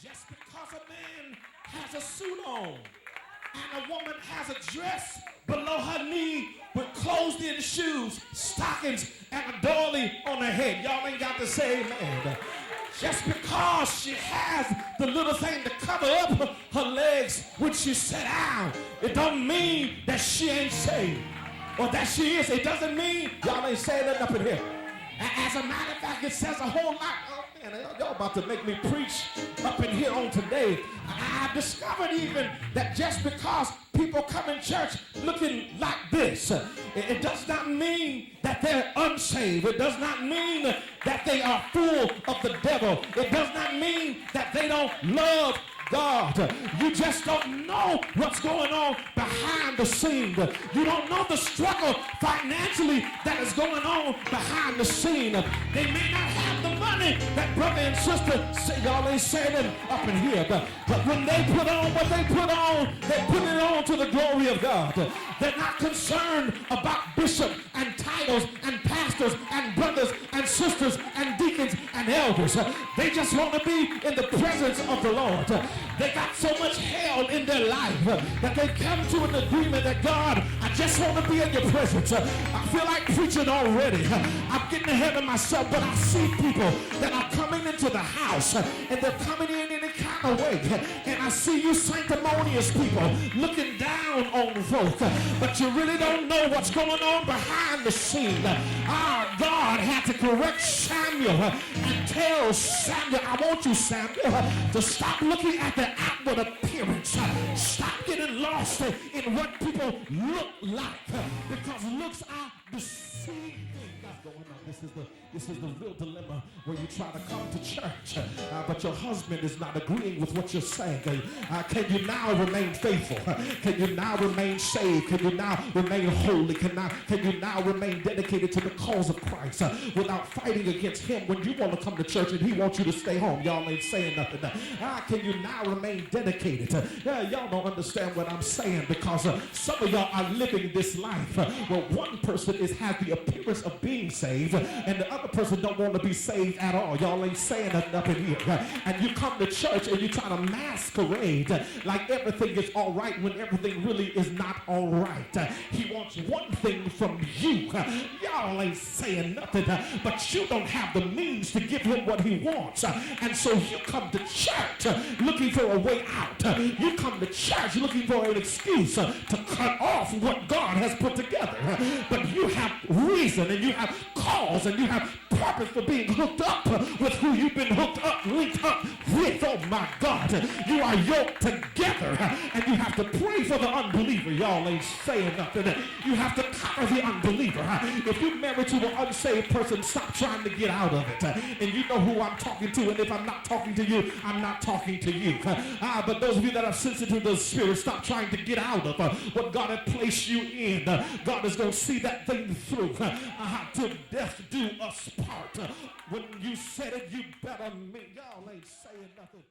Just because a man has a suit on and a woman has a dress below her knee with closed-in shoes, stockings, and a doily on her head. Y'all ain't got to say amen. Just because she has the little thing to cover up her legs when she sit down, it don't mean that she ain't saved or that she is. It doesn't mean y'all ain't saying nothing up in here. As a matter of fact, it says a whole lot. Oh man, y'all about to make me preach up in here on today. I've discovered even that just because people come in church looking like this, it does not mean that they're unsaved. It does not mean that they are full of the devil. It does not mean that they don't love God. You just don't know what's going on behind the scene. You don't know the struggle financially that is going on behind the scene. They may not have the money that brother and sister say, y'all ain't saying it up in here, but when they put on what they put it on to the glory of God. They're not concerned about bishop and titles and pastors and brothers and sisters and deacons and elders. They just want to be in the presence of the Lord. They got so much hell in their life that they come to an agreement that, God, I just want to be in your presence. I feel like preaching already. I'm getting ahead of myself, but I see people that are coming into the house and they're coming in any kind of way. And I see you sanctimonious people looking down on folk, but you really don't know what's going on behind the scene. Our God had to correct Samuel and tell Samuel, I want you, Samuel, to stop looking at the outward appearance. Stop getting lost in what people look like, because looks are deceiving. This is the real dilemma where you try to come to church, but your husband is not agreeing with what you're saying. Can you now remain faithful? Can you now remain saved? Can you now remain holy? Can you now remain dedicated to the cause of Christ without fighting against him when you want to come to church and he wants you to stay home? Y'all ain't saying nothing. Can you now remain dedicated? Y'all don't understand what I'm saying, because some of y'all are living this life where one person has the appearance of being saved and the other person don't want to be saved at all. Y'all ain't saying nothing up in here. And you come to church and you try to masquerade like everything is all right when everything really is not all right. He wants one thing from you. Y'all ain't saying nothing, but you don't have the means to give him what he wants. And so you come to church looking for a way out. You come to church looking for an excuse to cut off what God has put together. But you have reason and you have cause and you have purpose for being hooked up with who you've been linked up with. Oh my God, you are yoked together, and you have to pray for the unbeliever. Y'all ain't saying nothing. You have to cover the unbeliever. If you're married to an unsaved person, stop trying to get out of it. And you know who I'm talking to, and if I'm not talking to you, I'm not talking to you. But those of you that are sensitive to the Spirit, stop trying to get out of what God had placed you in. God is going to see that thing through. To death do us part. When you said it, you better mean. Y'all ain't saying nothing.